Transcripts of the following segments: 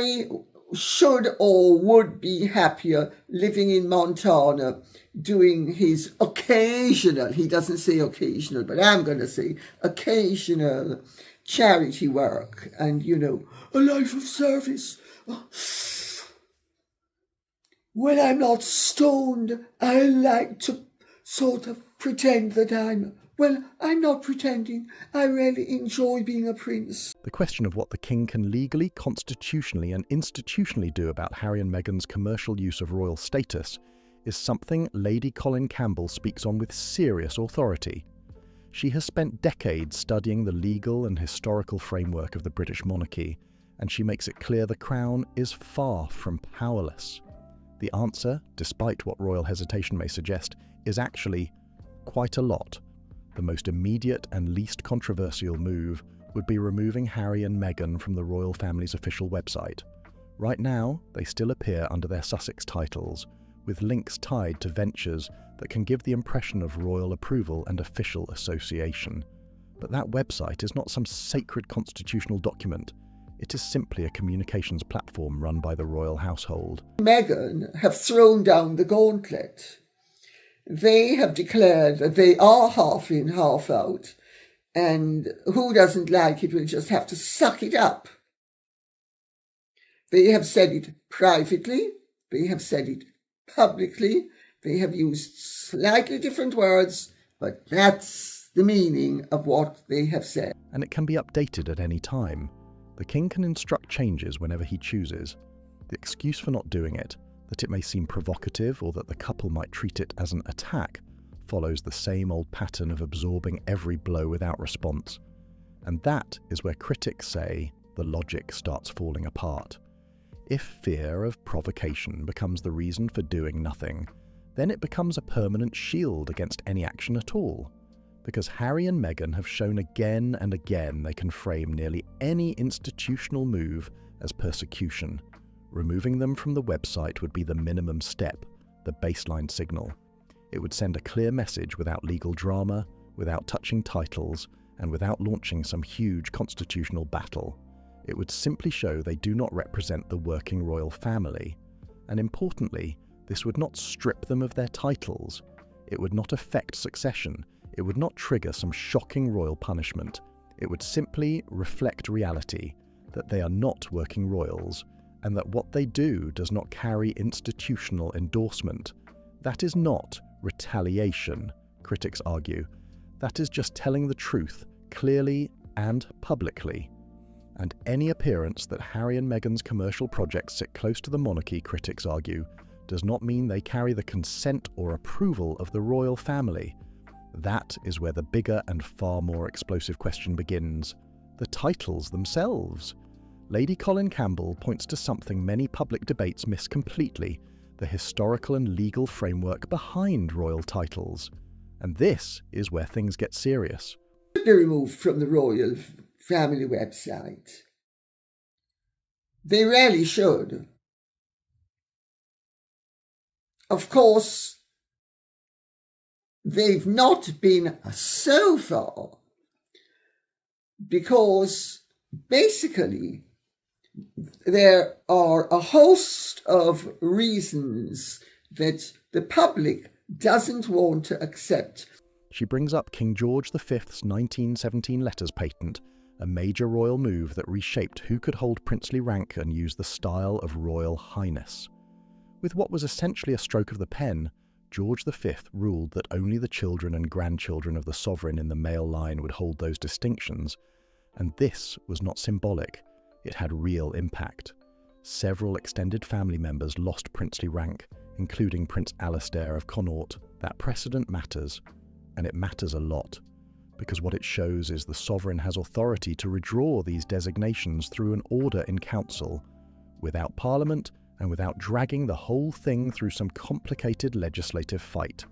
He should or would be happier living in Montana doing his occasional, he doesn't say occasional, but I'm going to say occasional charity work and, a life of service. When I'm not stoned, I like to sort of pretend that I'm not pretending. I really enjoy being a prince. The question of what the king can legally, constitutionally and institutionally do about Harry and Meghan's commercial use of royal status is something Lady Colin Campbell speaks on with serious authority. She has spent decades studying the legal and historical framework of the British monarchy, and she makes it clear the Crown is far from powerless. The answer, despite what royal hesitation may suggest, is actually quite a lot. The most immediate and least controversial move would be removing Harry and Meghan from the royal family's official website. Right now, they still appear under their Sussex titles, with links tied to ventures that can give the impression of royal approval and official association. But that website is not some sacred constitutional document. It is simply a communications platform run by the royal household. Meghan have thrown down the gauntlet. They have declared that they are half in, half out, and who doesn't like it will just have to suck it up. They have said it privately, they have said it publicly, they have used slightly different words, but that's the meaning of what they have said. And it can be updated at any time. The king can instruct changes whenever he chooses. The excuse for not doing it, that it may seem provocative or that the couple might treat it as an attack, follows the same old pattern of absorbing every blow without response. And that is where critics say the logic starts falling apart. If fear of provocation becomes the reason for doing nothing, then it becomes a permanent shield against any action at all. Because Harry and Meghan have shown again and again they can frame nearly any institutional move as persecution. Removing them from the website would be the minimum step, the baseline signal. It would send a clear message without legal drama, without touching titles, and without launching some huge constitutional battle. It would simply show they do not represent the working royal family. And importantly, this would not strip them of their titles. It would not affect succession. It would not trigger some shocking royal punishment. It would simply reflect reality, that they are not working royals, and that what they do does not carry institutional endorsement. That is not retaliation, critics argue. That is just telling the truth, clearly and publicly. And any appearance that Harry and Meghan's commercial projects sit close to the monarchy, critics argue, does not mean they carry the consent or approval of the royal family. That is where the bigger and far more explosive question begins: the titles themselves. Lady Colin Campbell points to something many public debates miss completely: the historical and legal framework behind royal titles. And this is where things get serious. Be removed from the royal family website. They really should. Of course, they've not been so far because basically there are a host of reasons that the public doesn't want to accept. She brings up King George V's 1917 letters patent, a major royal move that reshaped who could hold princely rank and use the style of Royal Highness. With what was essentially a stroke of the pen, George V ruled that only the children and grandchildren of the sovereign in the male line would hold those distinctions, and this was not symbolic, it had real impact. Several extended family members lost princely rank, including Prince Alastair of Connaught. That precedent matters, and it matters a lot, because what it shows is the sovereign has authority to withdraw these designations through an order in council, without parliament and without dragging the whole thing through some complicated legislative fight.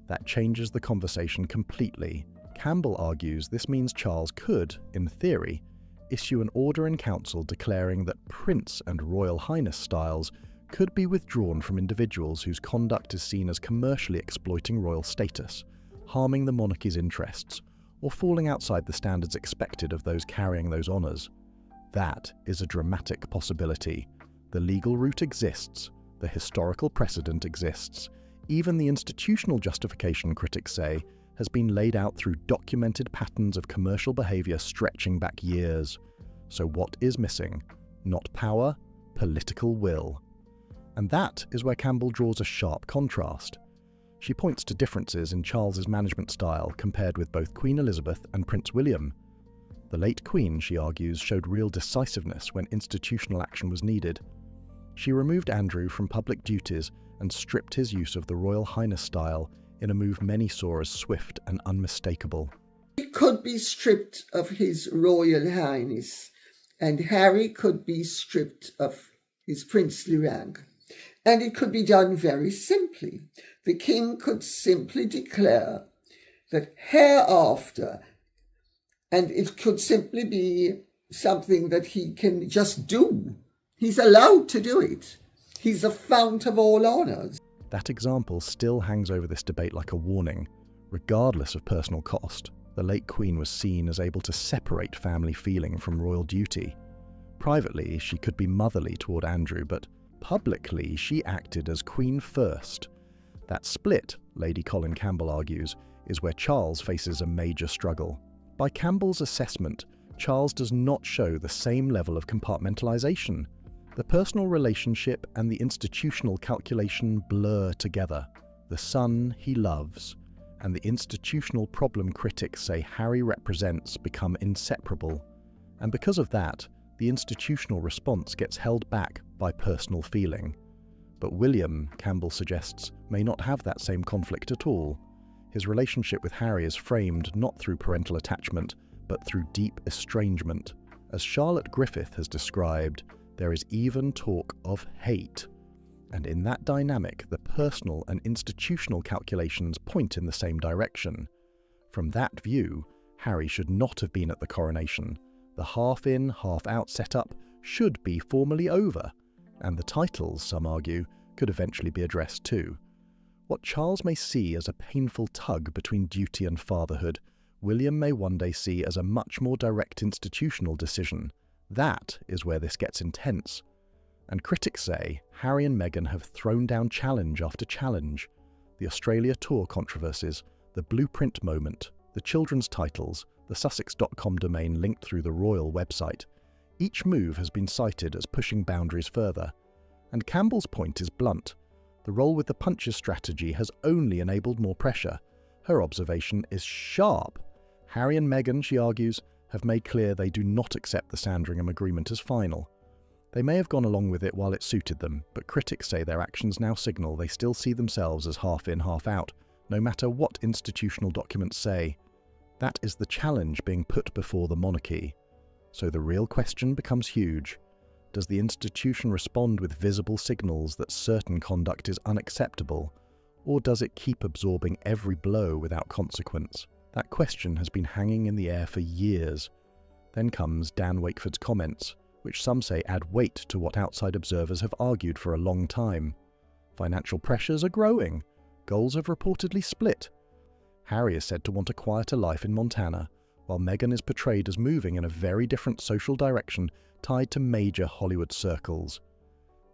That changes the conversation completely. Campbell argues this means Charles could, in theory, issue an order in council declaring that Prince and Royal Highness styles could be withdrawn from individuals whose conduct is seen as commercially exploiting royal status, harming the monarchy's interests, or falling outside the standards expected of those carrying those honours. That is a dramatic possibility, The legal route exists, the historical precedent exists, even the institutional justification, critics say, has been laid out through documented patterns of commercial behaviour stretching back years. So what is missing? Not power, political will. And that is where Campbell draws a sharp contrast. She points to differences in Charles's management style compared with both Queen Elizabeth and Prince William. The late Queen, she argues, showed real decisiveness when institutional action was needed. She removed Andrew from public duties and stripped his use of the Royal Highness style in a move many saw as swift and unmistakable. He could be stripped of his Royal Highness, and Harry could be stripped of his princely rank. And it could be done very simply. The king could simply declare that hereafter, and it could simply be something that he can just do. He's allowed to do it. He's the fount of all honours. That example still hangs over this debate like a warning. Regardless of personal cost, the late Queen was seen as able to separate family feeling from royal duty. Privately, she could be motherly toward Andrew, but publicly she acted as Queen first. That split, Lady Colin Campbell argues, is where Charles faces a major struggle. By Campbell's assessment, Charles does not show the same level of compartmentalisation. The personal relationship and the institutional calculation blur together. The son he loves and the institutional problem critics say Harry represents become inseparable. And because of that, the institutional response gets held back by personal feeling. But William, Campbell suggests, may not have that same conflict at all. His relationship with Harry is framed not through parental attachment, but through deep estrangement. As Charlotte Griffith has described, there is even talk of hate. And in that dynamic, the personal and institutional calculations point in the same direction. From that view, Harry should not have been at the coronation. The half-in, half-out setup should be formally over, and the titles, some argue, could eventually be addressed too. What Charles may see as a painful tug between duty and fatherhood, William may one day see as a much more direct institutional decision. That is where this gets intense. And critics say Harry and Meghan have thrown down challenge after challenge. The Australia tour controversies, the blueprint moment, the children's titles, the Sussex.com domain linked through the royal website. Each move has been cited as pushing boundaries further. And Campbell's point is blunt. The roll with the punches strategy has only enabled more pressure. Her observation is sharp. Harry and Meghan, she argues, have made clear they do not accept the Sandringham agreement as final. They may have gone along with it while it suited them, but critics say their actions now signal they still see themselves as half in, half out, no matter what institutional documents say. That is the challenge being put before the monarchy. So the real question becomes huge. Does the institution respond with visible signals that certain conduct is unacceptable, or does it keep absorbing every blow without consequence? That question has been hanging in the air for years. Then comes Dan Wakeford's comments, which some say add weight to what outside observers have argued for a long time. Financial pressures are growing. Goals have reportedly split. Harry is said to want a quieter life in Montana, while Meghan is portrayed as moving in a very different social direction tied to major Hollywood circles.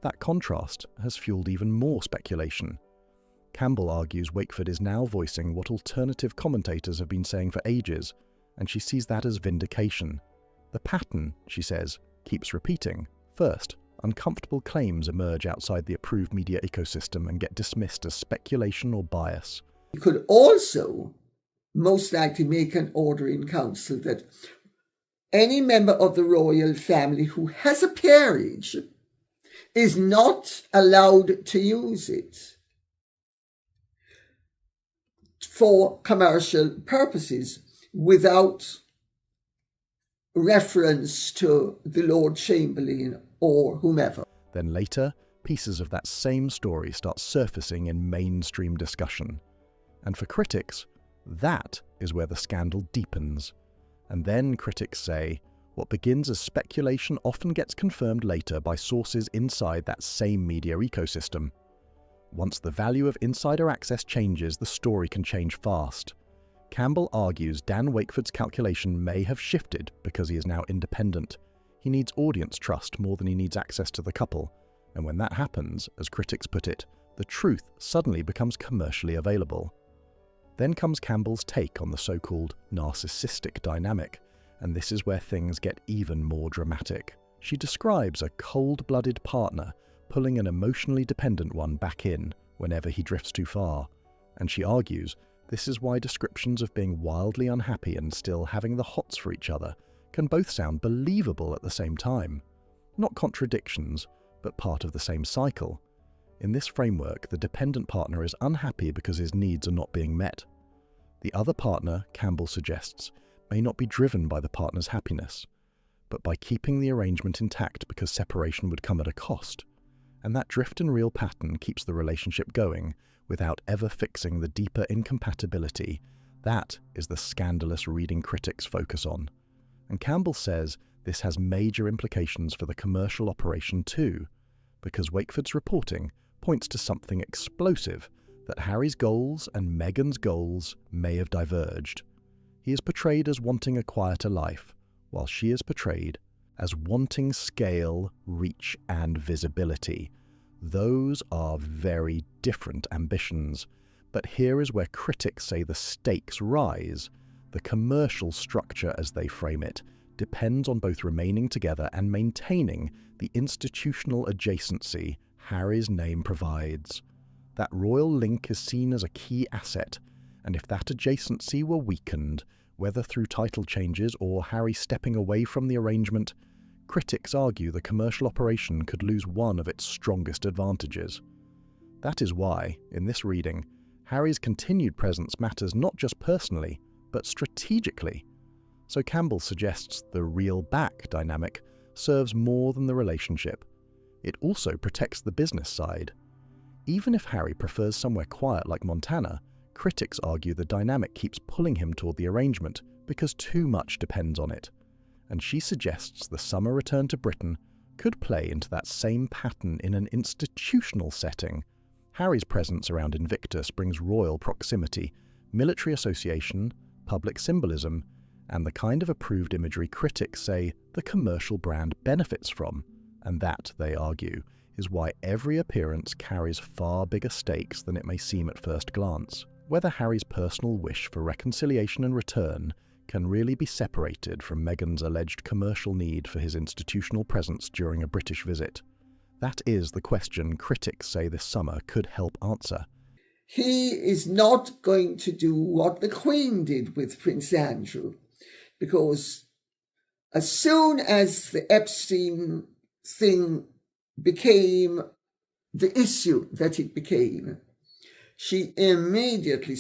That contrast has fueled even more speculation. Campbell argues Wakeford is now voicing what alternative commentators have been saying for ages, and she sees that as vindication. The pattern, she says, keeps repeating. First, uncomfortable claims emerge outside the approved media ecosystem and get dismissed as speculation or bias. You could also most likely make an order in council that any member of the royal family who has a peerage is not allowed to use it for commercial purposes without reference to the Lord Chamberlain or whomever. Then later, pieces of that same story start surfacing in mainstream discussion. And for critics, that is where the scandal deepens. And then critics say, what begins as speculation often gets confirmed later by sources inside that same media ecosystem. Once the value of insider access changes, the story can change fast. Campbell argues Dan Wakeford's calculation may have shifted because he is now independent. He needs audience trust more than he needs access to the couple, And when that happens, as critics put it, the truth suddenly becomes commercially available. Then comes Campbell's take on the so-called narcissistic dynamic, and this is where things get even more dramatic. She describes a cold-blooded partner pulling an emotionally dependent one back in whenever he drifts too far, and she argues this is why descriptions of being wildly unhappy and still having the hots for each other can both sound believable at the same time. Not contradictions, but part of the same cycle. In this framework, the dependent partner is unhappy because his needs are not being met. The other partner, Campbell suggests, may not be driven by the partner's happiness, but by keeping the arrangement intact because separation would come at a cost. And that drift and reel pattern keeps the relationship going without ever fixing the deeper incompatibility. That is the scandalous reading critics focus on. And Campbell says this has major implications for the commercial operation too, because Wakeford's reporting points to something explosive, that Harry's goals and Meghan's goals may have diverged. He is portrayed as wanting a quieter life, while she is portrayed as wanting scale, reach, and visibility. Those are very different ambitions, but here is where critics say the stakes rise. The commercial structure, as they frame it, depends on both remaining together and maintaining the institutional adjacency Harry's name provides. That royal link is seen as a key asset, and if that adjacency were weakened, whether through title changes or Harry stepping away from the arrangement, critics argue the commercial operation could lose one of its strongest advantages. That is why, in this reading, Harry's continued presence matters not just personally, but strategically. So Campbell suggests the reel back dynamic serves more than the relationship. It also protects the business side. Even if Harry prefers somewhere quiet like Montana, critics argue the dynamic keeps pulling him toward the arrangement because too much depends on it. And she suggests the summer return to Britain could play into that same pattern in an institutional setting. Harry's presence around Invictus brings royal proximity, military association, public symbolism, and the kind of approved imagery critics say the commercial brand benefits from. And that, they argue, is why every appearance carries far bigger stakes than it may seem at first glance. Whether Harry's personal wish for reconciliation and return can really be separated from Meghan's alleged commercial need for his institutional presence during a British visit. That is the question critics say this summer could help answer. He is not going to do what the Queen did with Prince Andrew, because as soon as the Epstein thing became the issue that it became, she immediately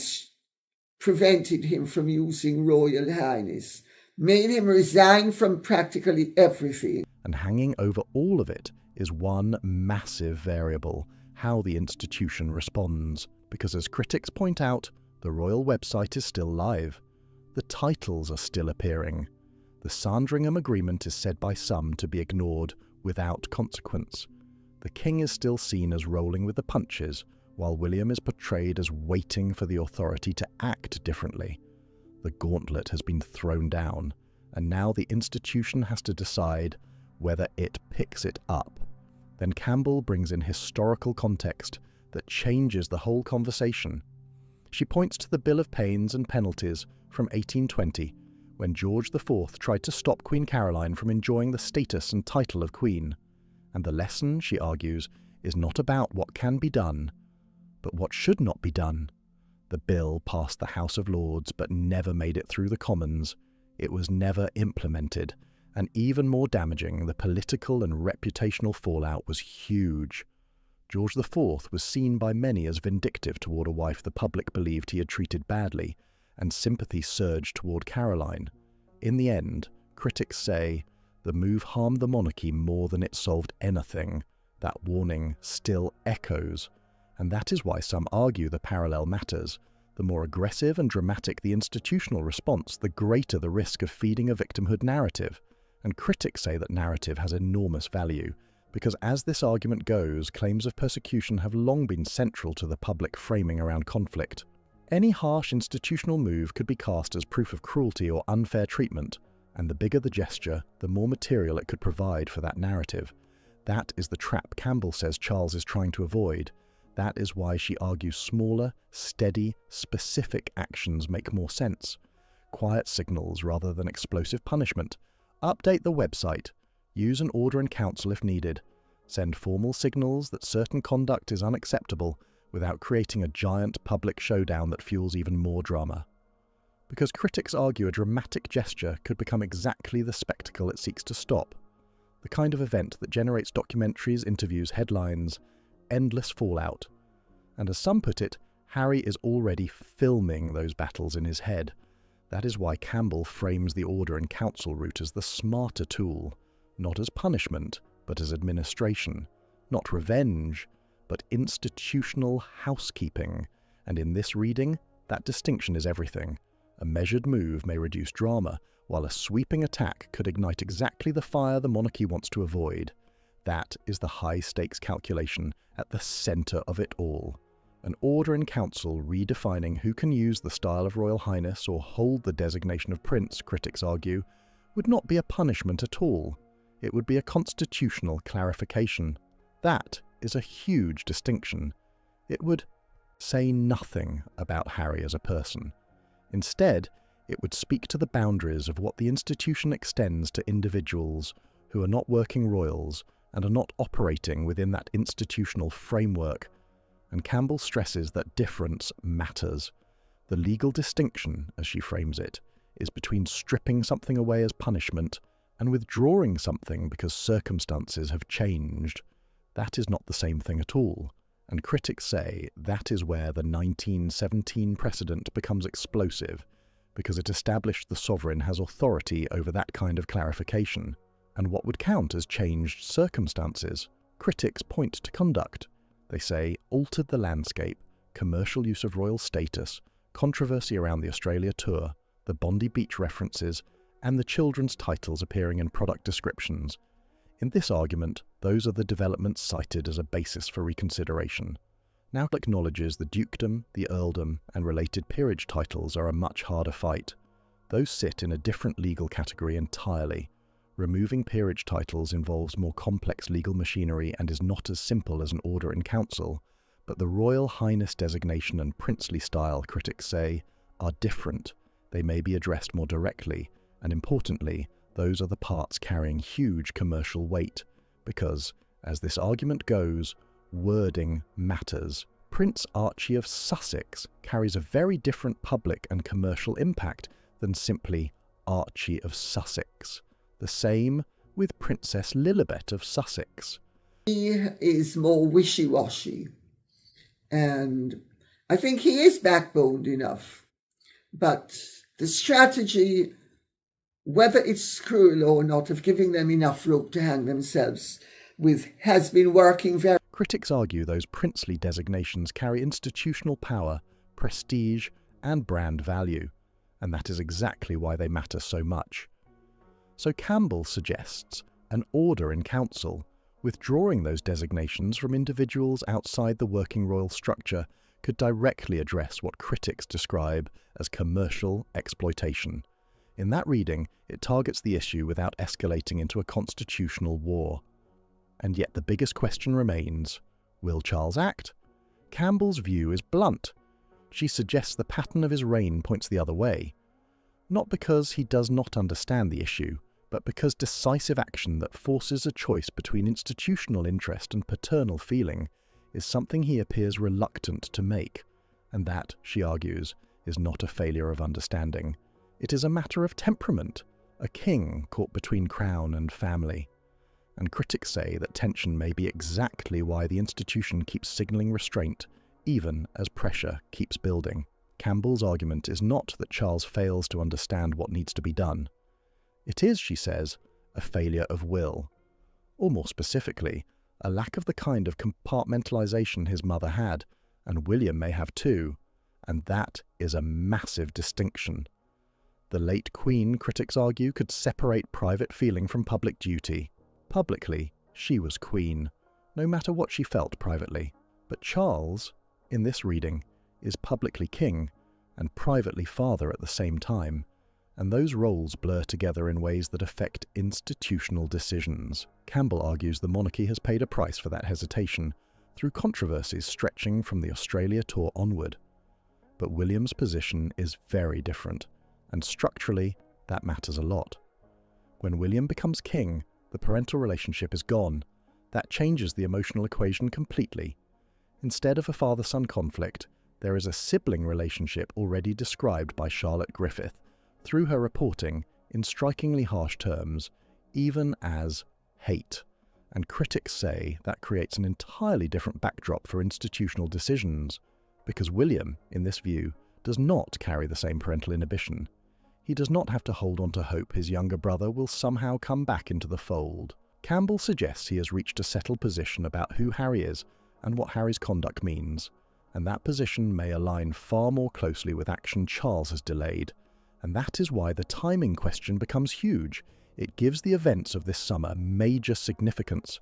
prevented him from using Royal Highness, made him resign from practically everything. And hanging over all of it is one massive variable: how the institution responds. Because as critics point out, the royal website is still live. The titles are still appearing. The Sandringham Agreement is said by some to be ignored without consequence. The king is still seen as rolling with the punches, while William is portrayed as waiting for the authority to act differently. The gauntlet has been thrown down, and now the institution has to decide whether it picks it up. Then Campbell brings in historical context that changes the whole conversation. She points to the Bill of Pains and Penalties from 1820, when George IV tried to stop Queen Caroline from enjoying the status and title of Queen. And the lesson, she argues, is not about what can be done, but what should not be done. The bill passed the House of Lords but never made it through the Commons. It was never implemented, and even more damaging, the political and reputational fallout was huge. George IV was seen by many as vindictive toward a wife the public believed he had treated badly, and sympathy surged toward Caroline. In the end, critics say, the move harmed the monarchy more than it solved anything. That warning still echoes, and that is why some argue the parallel matters. The more aggressive and dramatic the institutional response, the greater the risk of feeding a victimhood narrative. And critics say that narrative has enormous value, because as this argument goes, claims of persecution have long been central to the public framing around conflict. Any harsh institutional move could be cast as proof of cruelty or unfair treatment, and the bigger the gesture, the more material it could provide for that narrative. That is the trap Campbell says Charles is trying to avoid. That is why she argues smaller, steady, specific actions make more sense. Quiet signals rather than explosive punishment. Update the website. Use an order in council if needed. Send formal signals that certain conduct is unacceptable without creating a giant public showdown that fuels even more drama. Because critics argue a dramatic gesture could become exactly the spectacle it seeks to stop. The kind of event that generates documentaries, interviews, headlines, endless fallout. And as some put it, Harry is already filming those battles in his head. That is why Campbell frames the order in council route as the smarter tool, not as punishment, but as administration, not revenge, but institutional housekeeping. And in this reading, that distinction is everything. A measured move may reduce drama, while a sweeping attack could ignite exactly the fire the monarchy wants to avoid. That is the high-stakes calculation at the centre of it all. An order in council redefining who can use the style of Royal Highness or hold the designation of Prince, critics argue, would not be a punishment at all. It would be a constitutional clarification. That is a huge distinction. It would say nothing about Harry as a person. Instead, it would speak to the boundaries of what the institution extends to individuals who are not working royals and are not operating within that institutional framework. And Campbell stresses that difference matters. The legal distinction, as she frames it, is between stripping something away as punishment and withdrawing something because circumstances have changed. That is not the same thing at all. And critics say that is where the 1917 precedent becomes explosive, because it established the sovereign has authority over that kind of clarification. And what would count as changed circumstances? Critics point to conduct. They say altered the landscape, commercial use of royal status, controversy around the Australia tour, the Bondi Beach references, and the children's titles appearing in product descriptions. In this argument, those are the developments cited as a basis for reconsideration. Now acknowledges the dukedom, the earldom, and related peerage titles are a much harder fight. Those sit in a different legal category entirely. Removing peerage titles involves more complex legal machinery and is not as simple as an order in council, but the Royal Highness designation and princely style, critics say, are different. They may be addressed more directly, and importantly, those are the parts carrying huge commercial weight, because, as this argument goes, wording matters. Prince Archie of Sussex carries a very different public and commercial impact than simply Archie of Sussex. The same with Princess Lilibet of Sussex. He is more wishy-washy, and I think he is backboned enough. But the strategy, whether it's cruel or not, of giving them enough rope to hang themselves with has been working very. Critics argue those princely designations carry institutional power, prestige, and brand value, and that is exactly why they matter so much. So Campbell suggests an order in council, withdrawing those designations from individuals outside the working royal structure could directly address what critics describe as commercial exploitation. In that reading, it targets the issue without escalating into a constitutional war. And yet the biggest question remains, will Charles act? Campbell's view is blunt. She suggests the pattern of his reign points the other way. Not because he does not understand the issue, but because decisive action that forces a choice between institutional interest and paternal feeling is something he appears reluctant to make, and that, she argues, is not a failure of understanding. It is a matter of temperament, a king caught between crown and family. And critics say that tension may be exactly why the institution keeps signalling restraint, even as pressure keeps building. Campbell's argument is not that Charles fails to understand what needs to be done. It is, she says, a failure of will, or more specifically, a lack of the kind of compartmentalization his mother had, and William may have too, and that is a massive distinction. The late Queen, critics argue, could separate private feeling from public duty. Publicly, she was Queen, no matter what she felt privately. But Charles, in this reading, is publicly king and privately father at the same time, and those roles blur together in ways that affect institutional decisions. Campbell argues the monarchy has paid a price for that hesitation through controversies stretching from the Australia tour onward. But William's position is very different, and structurally, that matters a lot. When William becomes king, the parental relationship is gone. That changes the emotional equation completely. Instead of a father-son conflict, there is a sibling relationship already described by Charlotte Griffith, through her reporting, in strikingly harsh terms, even as hate. And critics say that creates an entirely different backdrop for institutional decisions, because William, in this view, does not carry the same parental inhibition. He does not have to hold on to hope his younger brother will somehow come back into the fold. Campbell suggests he has reached a settled position about who Harry is and what Harry's conduct means, and that position may align far more closely with action Charles has delayed. And that is why the timing question becomes huge. It gives the events of this summer major significance,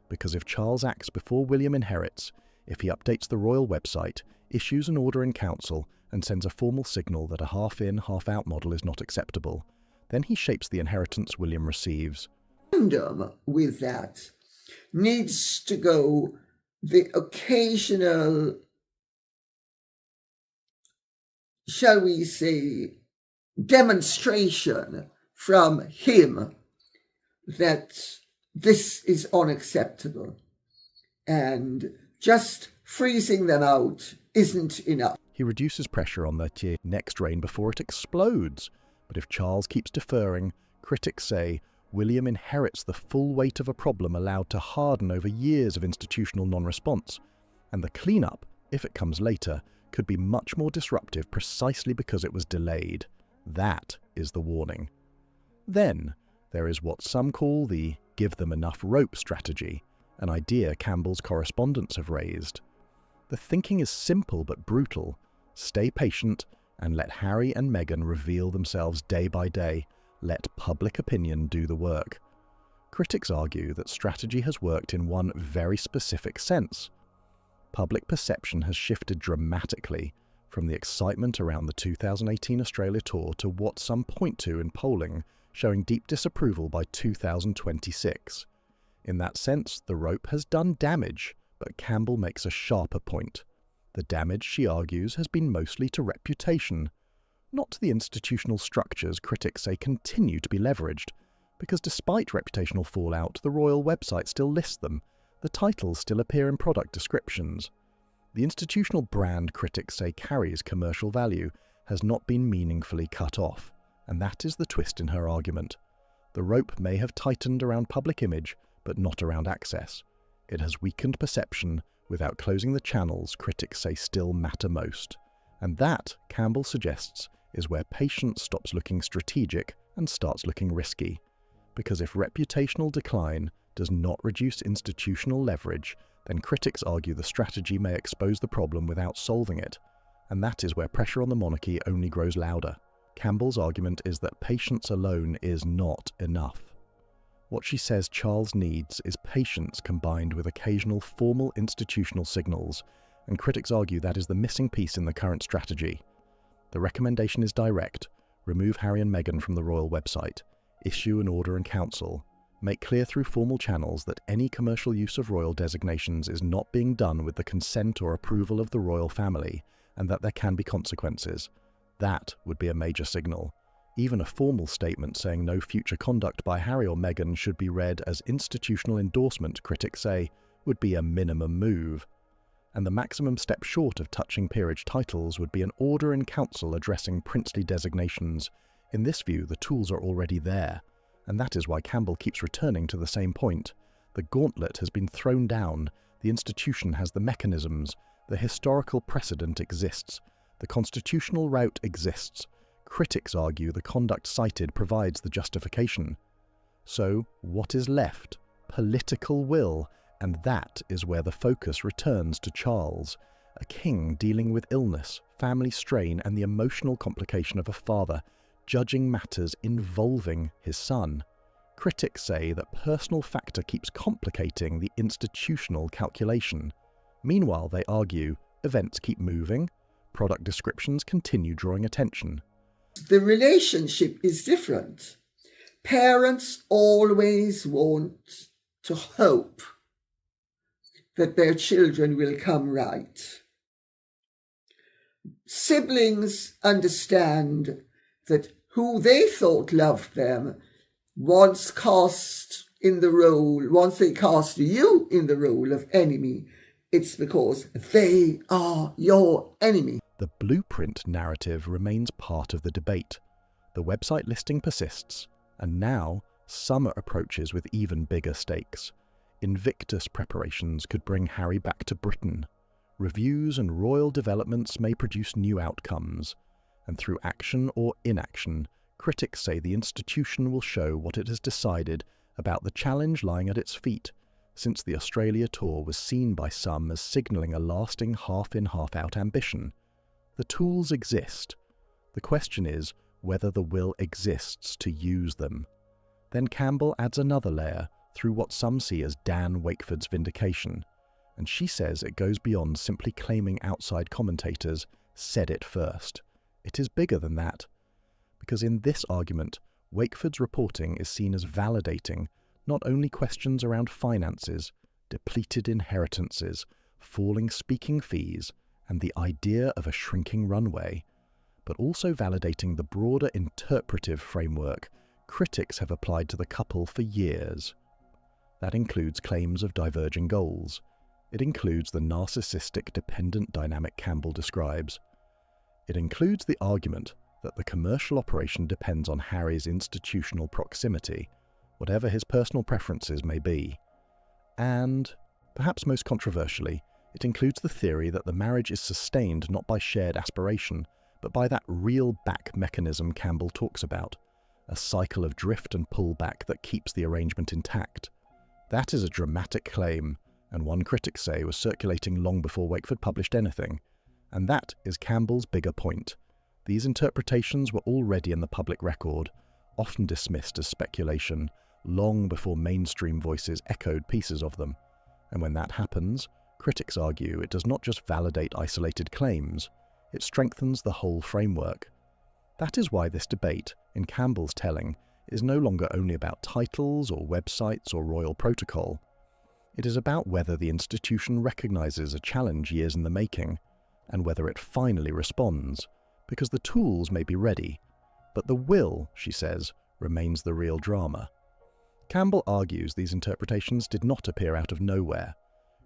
because if Charles acts before William inherits, if he updates the royal website, issues an order in council, and sends a formal signal that a half-in, half-out model is not acceptable, then he shapes the inheritance William receives. With that needs to go the occasional, shall we say, demonstration from him that this is unacceptable, and just freezing them out isn't enough. He reduces pressure on the next reign before it explodes. But if Charles keeps deferring, critics say William inherits the full weight of a problem allowed to harden over years of institutional non-response, and the cleanup, if it comes later, could be much more disruptive precisely because it was delayed. That is the warning. Then there is what some call the give them enough rope strategy, an idea Campbell's correspondents have raised. The thinking is simple but brutal. Stay patient and let Harry and Meghan reveal themselves day by day. Let public opinion do the work. Critics argue that strategy has worked in one very specific sense. Public perception has shifted dramatically from the excitement around the 2018 Australia tour to what some point to in polling showing deep disapproval by 2026. In that sense, the rope has done damage, but Campbell makes a sharper point. The damage, she argues, has been mostly to reputation, not to the institutional structures critics say continue to be leveraged, because despite reputational fallout, the royal website still lists them, the titles still appear in product descriptions. The institutional brand critics say carries commercial value has not been meaningfully cut off, and that is the twist in her argument. The rope may have tightened around public image, but not around access. It has weakened perception without closing the channels critics say still matter most. And that, Campbell suggests, is where patience stops looking strategic and starts looking risky. Because if reputational decline does not reduce institutional leverage, then critics argue the strategy may expose the problem without solving it, and that is where pressure on the monarchy only grows louder. Campbell's argument is that patience alone is not enough. What she says Charles needs is patience combined with occasional formal institutional signals, and critics argue that is the missing piece in the current strategy. The recommendation is direct: remove Harry and Meghan from the royal website, issue an order in council, make clear through formal channels that any commercial use of royal designations is not being done with the consent or approval of the royal family, and that there can be consequences. That would be a major signal. Even a formal statement saying no future conduct by Harry or Meghan should be read as institutional endorsement, critics say, would be a minimum move. And the maximum step short of touching peerage titles would be an order in council addressing princely designations. In this view, the tools are already there, and that is why Campbell keeps returning to the same point. The gauntlet has been thrown down, the institution has the mechanisms, the historical precedent exists, the constitutional route exists. Critics argue the conduct cited provides the justification. So, what is left? Political will, and that is where the focus returns to Charles, a king dealing with illness, family strain, and the emotional complication of a father, judging matters involving his son. Critics say that personal factor keeps complicating the institutional calculation. Meanwhile, they argue, events keep moving, product descriptions continue drawing attention. The relationship is different. Parents always want to hope that their children will come right. Siblings understand that who they thought loved them, once they cast you in the role of enemy, it's because they are your enemy. The blueprint narrative remains part of the debate. The website listing persists, and now summer approaches with even bigger stakes. Invictus preparations could bring Harry back to Britain. Reviews and royal developments may produce new outcomes, and through action or inaction, critics say the institution will show what it has decided about the challenge lying at its feet, since the Australia tour was seen by some as signalling a lasting half-in, half-out ambition. The tools exist. The question is whether the will exists to use them. Then Campbell adds another layer through what some see as Dan Wakeford's vindication, and she says it goes beyond simply claiming outside commentators said it first. It is bigger than that, because in this argument, Wakeford's reporting is seen as validating not only questions around finances, depleted inheritances, falling speaking fees, and the idea of a shrinking runway, but also validating the broader interpretive framework critics have applied to the couple for years. That includes claims of diverging goals. It includes the narcissistic dependent dynamic Campbell describes. It includes the argument that the commercial operation depends on Harry's institutional proximity, whatever his personal preferences may be. And, perhaps most controversially, it includes the theory that the marriage is sustained not by shared aspiration, but by that reel back mechanism Campbell talks about, a cycle of drift and pullback that keeps the arrangement intact. That is a dramatic claim, and one critics say was circulating long before Wakeford published anything. And that is Campbell's bigger point. These interpretations were already in the public record, often dismissed as speculation, long before mainstream voices echoed pieces of them. And when that happens, critics argue it does not just validate isolated claims, it strengthens the whole framework. That is why this debate, in Campbell's telling, is no longer only about titles or websites or royal protocol. It is about whether the institution recognizes a challenge years in the making, and whether it finally responds, because the tools may be ready, but the will, she says, remains the real drama. Campbell argues these interpretations did not appear out of nowhere.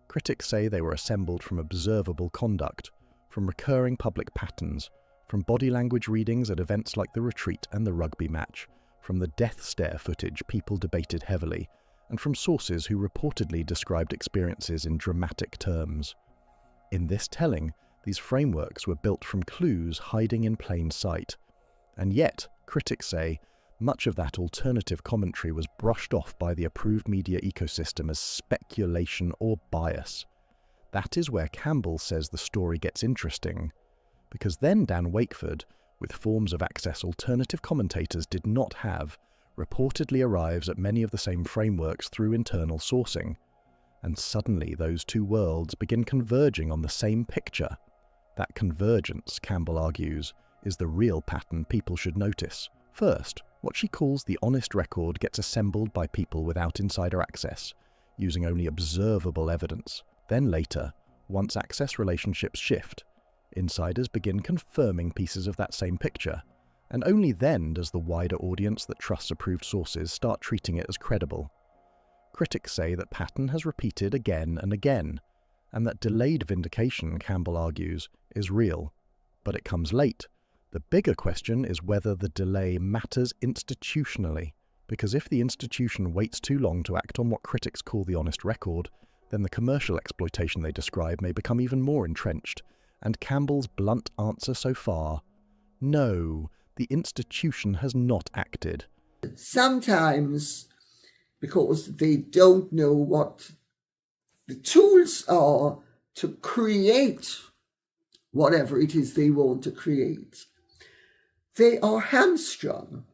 Critics say they were assembled from observable conduct, from recurring public patterns, from body language readings at events like the retreat and the rugby match, from the death stare footage people debated heavily, and from sources who reportedly described experiences in dramatic terms. In this telling, these frameworks were built from clues hiding in plain sight. And yet, critics say, much of that alternative commentary was brushed off by the approved media ecosystem as speculation or bias. That is where Campbell says the story gets interesting, because then Dan Wakeford, with forms of access alternative commentators did not have, reportedly arrives at many of the same frameworks through internal sourcing. And suddenly those two worlds begin converging on the same picture. That convergence, Campbell argues, is the real pattern people should notice. First, what she calls the honest record gets assembled by people without insider access, using only observable evidence. Then later, once access relationships shift, insiders begin confirming pieces of that same picture, and only then does the wider audience that trusts approved sources start treating it as credible. Critics say that pattern has repeated again and again, and that delayed vindication, Campbell argues, is real, but it comes late. The bigger question is whether the delay matters institutionally, because if the institution waits too long to act on what critics call the honest record, then the commercial exploitation they describe may become even more entrenched. And Campbell's blunt answer so far: no, the institution has not acted. Sometimes, because they don't know what the tools are to create whatever it is they want to create, they are hamstrung.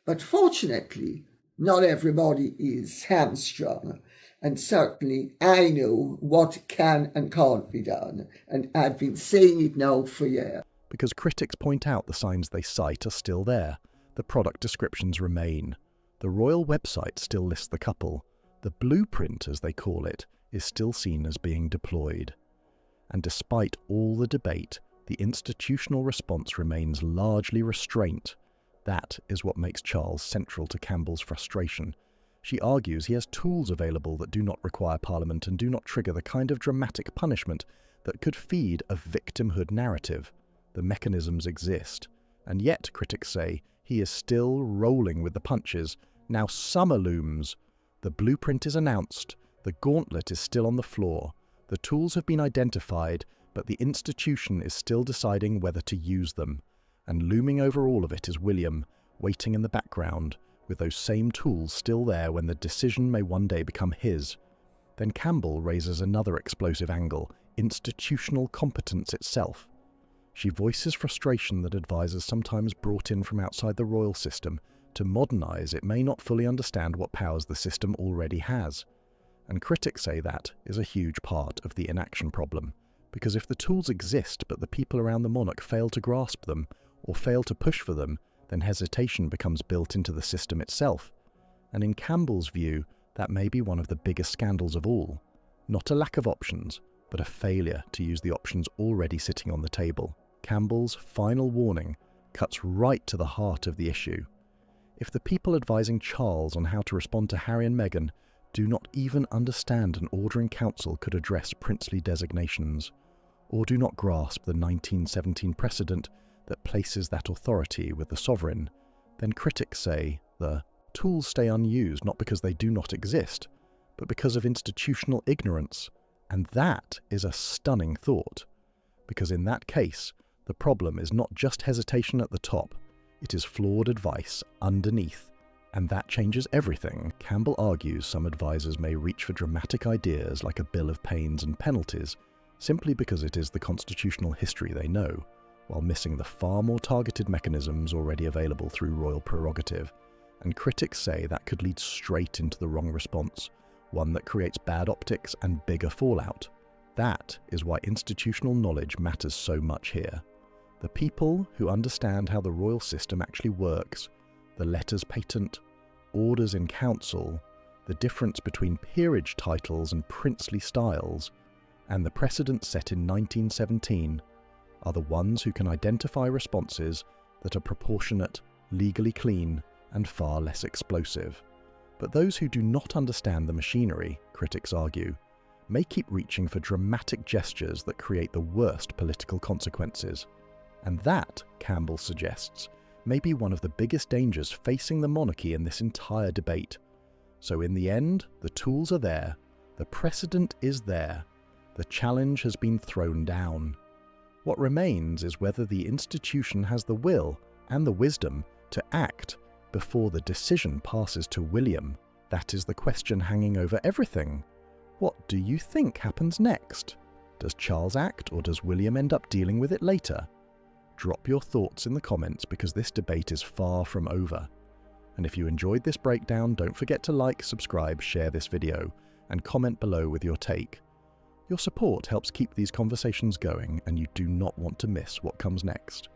But fortunately, not everybody is hamstrung. And certainly I know what can and can't be done. And I've been saying it now for years. because critics point out the signs they cite are still there, the product descriptions remain, the royal website still lists the couple, the blueprint, as they call it, is still seen as being deployed. And despite all the debate, the institutional response remains largely restraint. That is what makes Charles central to Campbell's frustration. She argues he has tools available that do not require Parliament and do not trigger the kind of dramatic punishment that could feed a victimhood narrative. The mechanisms exist, and yet, critics say, he is still rolling with the punches. Now summer looms. The blueprint is announced. The gauntlet is still on the floor. The tools have been identified, but the institution is still deciding whether to use them. And looming over all of it is William, waiting in the background, with those same tools still there when the decision may one day become his. Then Campbell raises another explosive angle, institutional competence itself. She voices frustration that advisors sometimes brought in from outside the royal system to modernise it may not fully understand what powers the system already has. And critics say that is a huge part of the inaction problem, because if the tools exist but the people around the monarch fail to grasp them, or fail to push for them, then hesitation becomes built into the system itself. And in Campbell's view, that may be one of the biggest scandals of all. Not a lack of options, but a failure to use the options already sitting on the table. Campbell's final warning cuts right to the heart of the issue. If the people advising Charles on how to respond to Harry and Meghan do not even understand an order in council could address princely designations, or do not grasp the 1917 precedent that places that authority with the sovereign, then critics say the tools stay unused not because they do not exist, but because of institutional ignorance. And that is a stunning thought, because in that case, the problem is not just hesitation at the top, it is flawed advice underneath, and that changes everything. Campbell argues some advisors may reach for dramatic ideas like a bill of pains and penalties, simply because it is the constitutional history they know, while missing the far more targeted mechanisms already available through royal prerogative. And critics say that could lead straight into the wrong response, one that creates bad optics and bigger fallout. That is why institutional knowledge matters so much here. The people who understand how the royal system actually works, the letters patent, orders in council, the difference between peerage titles and princely styles, and the precedent set in 1917, are the ones who can identify responses that are proportionate, legally clean, and far less explosive. But those who do not understand the machinery, critics argue, may keep reaching for dramatic gestures that create the worst political consequences. And that, Campbell suggests, may be one of the biggest dangers facing the monarchy in this entire debate. So in the end, the tools are there, the precedent is there, the challenge has been thrown down. What remains is whether the institution has the will and the wisdom to act before the decision passes to William. That is the question hanging over everything. What do you think happens next? Does Charles act, or does William end up dealing with it later? Drop your thoughts in the comments, because this debate is far from over. And if you enjoyed this breakdown, don't forget to like, subscribe, share this video, and comment below with your take. Your support helps keep these conversations going, and you do not want to miss what comes next.